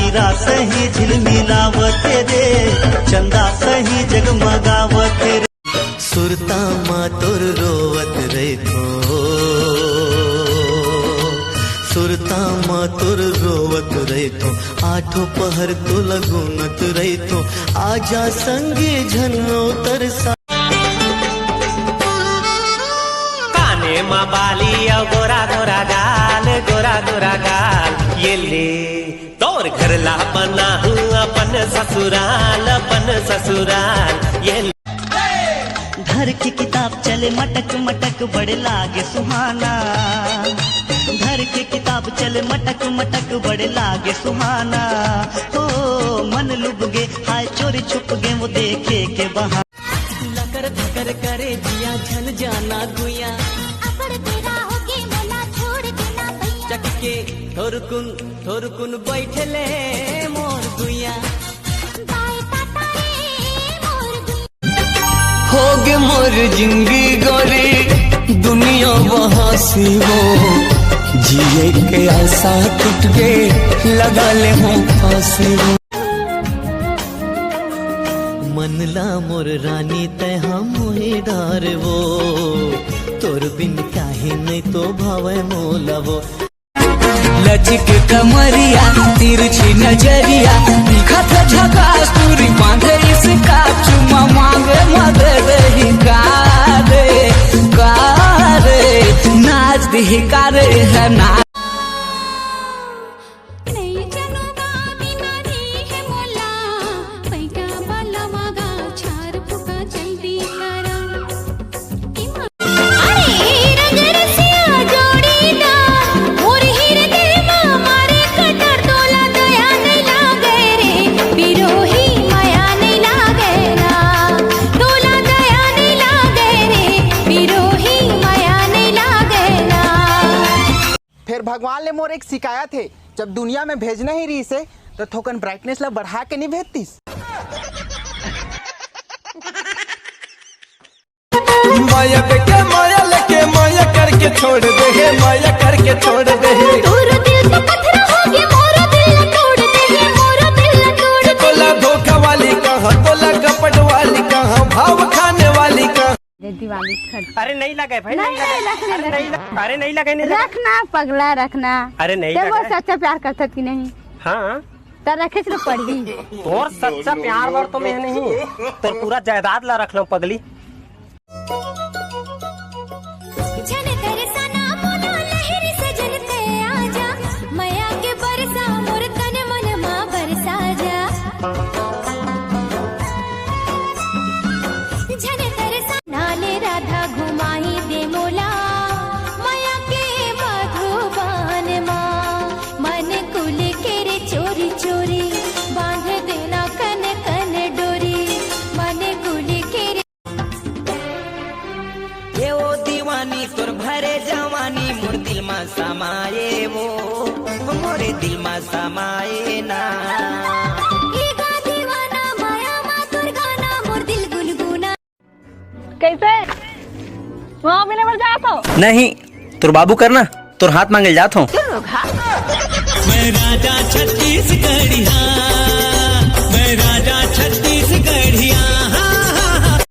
हीरा सही झिलमिलावत रे, चंदा सही जगमगावत रे। सुरता माँ तोर रोवत रहितो, सुरता माँ तोर रोवत रहितो, आठों पहर तो लगुनत रहितो, आजा संगे झनो तरसा। काने माँ बाली गोरा गोरा गाल, गोरा गोरा गाल, ये ले तोर घर ला बना हूँ अपन ससुराल, अपन ससुराल। ये घर की किताब चले मटक मटक बड़े लागे सुहाना, घर की किताब चले मटक मटक बड़े लागे सुहाना। हो मन लुभ गे हाय चोरी छुप गे वो देखे के बहा। लकर धकर करे जिया झल जाना गुया, अपर तेरा होके मला छोड़ के ना भैया। चटके थोर कुन बैठले मोर गुया, होगे मोर जिंदगी गोरी दुनिया बहासी हो, जिए के आशा टूट गए लगा ले हो फांसी हो। मनला मोर रानी तय हम डार वो, तोर बिन काहे नहीं तो भावे मोलवो। लचक कमरिया तिरछी नजरिया दिखत झकास तुरी बांधे इसका चुमा मांगे मदद ही कारे नाच दी कारे है ना। फिर भगवान ले मोर एक शिकायत है, जब दुनिया में भेजना ही रही से तो थोकन ब्राइटनेस ला बढ़ा के नहीं भेजतीस। माया के माया लेके माया करके छोड़ दे, माया करके छोड़ दे। तोरा दिल से पत्थर हो गया, मोरा दिल तोड़ दे, मोरा दिल तोड़ दे। तोला धोखा वाली कहाँ, तोला कपट वाली कहाँ, भाव खाने वाली कहाँ। दिवाली अरे नहीं लगे भाई, नहीं अरे नहीं लगे, रखना पगला रखना। अरे नहीं वो सच्चा प्यार करता कि नहीं? हाँ तो रखे तो पड़ी। और सच्चा प्यार वार तो मैं नहीं, तो पूरा जायदाद ला रख लो पगली। तोर भरे जवानी मोर दिल में समाये वो, मोरे दिल में समाये ना। दीवाना माया मा तोर गाना मोर दिल गुनगुना। कैसे वहाँ मिले मर जाता नहीं, तोर बाबू करना तोर हाथ मांगे जाता हूँ। मैं राजा छत्तीसगढ़िया, मैं राजा छत्तीसगढ़िया।